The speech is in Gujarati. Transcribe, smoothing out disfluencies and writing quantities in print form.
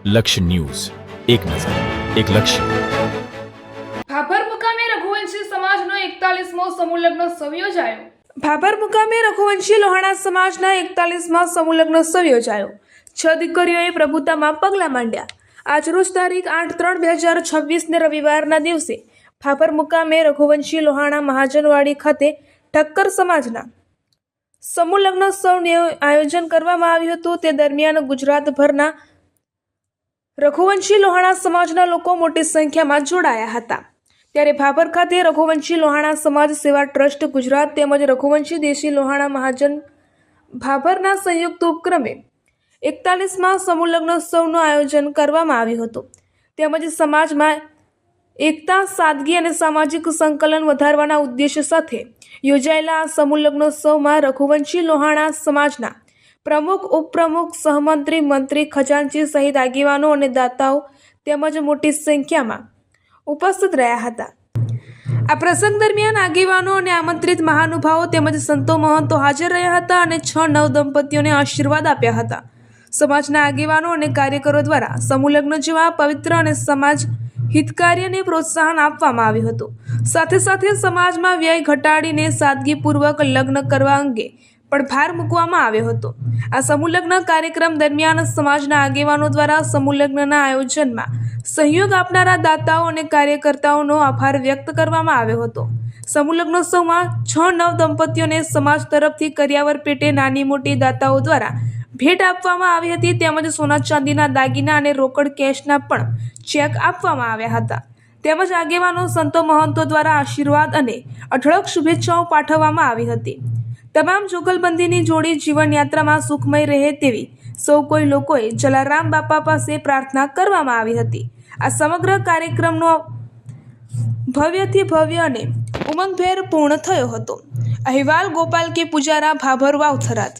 લક્ષ્ય ન્યૂઝ, એક નજર, એક લક્ષ્ય. ભાભર મુકામે રઘુવંશી સમાજનો 41મો સમૂહ લગ્નોત્સવ યોજાયો. ભાભર મુકામે રઘુવંશી લોહાણા સમાજના 41મા સમૂહ લગ્નોત્સવ યોજાયો. 6 દીકરીઓએ પ્રભુતામાં પગલાં માંડ્યા. આજરોજ તારીખ 8/3/2026 ને રવિવારના દિવસે ભાભર મુકામે રઘુવંશી લોહાણા મહાજનવાડી ખાતે ઠક્કર સમાજના સમૂહ લગ્નોત્સવનું આયોજન કરવામાં આવ્યું હતું. તે દરમિયાન ગુજરાતભરના રઘુવંશી લોહાણા સમાજના લોકો મોટી સંખ્યામાં જોડાયા હતા. ત્યારે ભાભર ખાતે રઘુવંશી લોહાણા સમાજ સેવા ટ્રસ્ટ ગુજરાત તેમજ રઘુવંશી દેશી લોહાણા મહાજન ભાભરના સંયુક્ત ઉપક્રમે 41મા સમૂહ લગ્નોત્સવનું આયોજન કરવામાં આવ્યું હતું. તેમજ સમાજમાં એકતા, સાદગી અને સામાજિક સંકલન વધારવાના ઉદ્દેશ્ય સાથે યોજાયેલા આ સમૂહ લગ્નોત્સવમાં રઘુવંશી લોહાણા સમાજના પ્રમુખ, ઉપપ્રમુખ, સહમંત્રી, મંત્રી, ખજાનચી સહિત આગેવાનો અને દાતાઓ તેમજ મોટી સંખ્યામાં ઉપસ્થિત રહ્યા હતા. આ પ્રસંગ દરમિયાન આગેવાનો અને આમંત્રિત મહાનુભાવો તેમજ સંતો મહંતો હાજર રહ્યા હતા અને 6 નવદંપતીઓને આશીર્વાદ આપ્યા હતા. સમાજના આગેવાનો અને કાર્યકરો દ્વારા સમૂહ લગ્ન જેવા પવિત્ર અને સમાજ હિતકાર્યને પ્રોત્સાહન આપવામાં આવ્યું હતું. સાથે સાથે સમાજમાં વ્યય ઘટાડીને સાદગીપૂર્વક લગ્ન કરવા અંગે પણ ભાર મૂકવામાં આવ્યો હતો. આ સમૂહ લગ્ન કાર્યક્રમ દરમિયાન સમાજના આગેવાનો દ્વારા સમૂહ લગ્નના આયોજનમાં સહયોગ આપનારા દાતાઓ અને કાર્યકર્તાઓનો આભાર વ્યક્ત કરવામાં આવ્યો હતો. સમૂહ લગ્નોત્સવમાં 6 નવદંપતીઓને સમાજ તરફથી કરિયાવર પેટે નાની મોટી દાતાઓ દ્વારા ભેટ આપવામાં આવી હતી. તેમજ સોના ચાંદીના દાગીના અને રોકડ કેશના પણ ચેક આપવામાં આવ્યા હતા. તેમજ આગેવાનો, સંતો મહંતો દ્વારા આશીર્વાદ અને અઢળક શુભેચ્છાઓ પાઠવવામાં આવી હતી. તમામ જુગલબંધીની જોડી જીવનયાત્રામાં સુખમય રહે તેવી સૌ કોઈ લોકોએ જલારામ બાપા પાસે પ્રાર્થના કરવામાં આવી હતી. આ સમગ્ર કાર્યક્રમનો ભવ્યથી ભવ્ય અને ઉમંગભેર પૂર્ણ થયો હતો. અહેવાલ ગોપાલ કે પૂજારા, ભાભર વાવ થરાદ.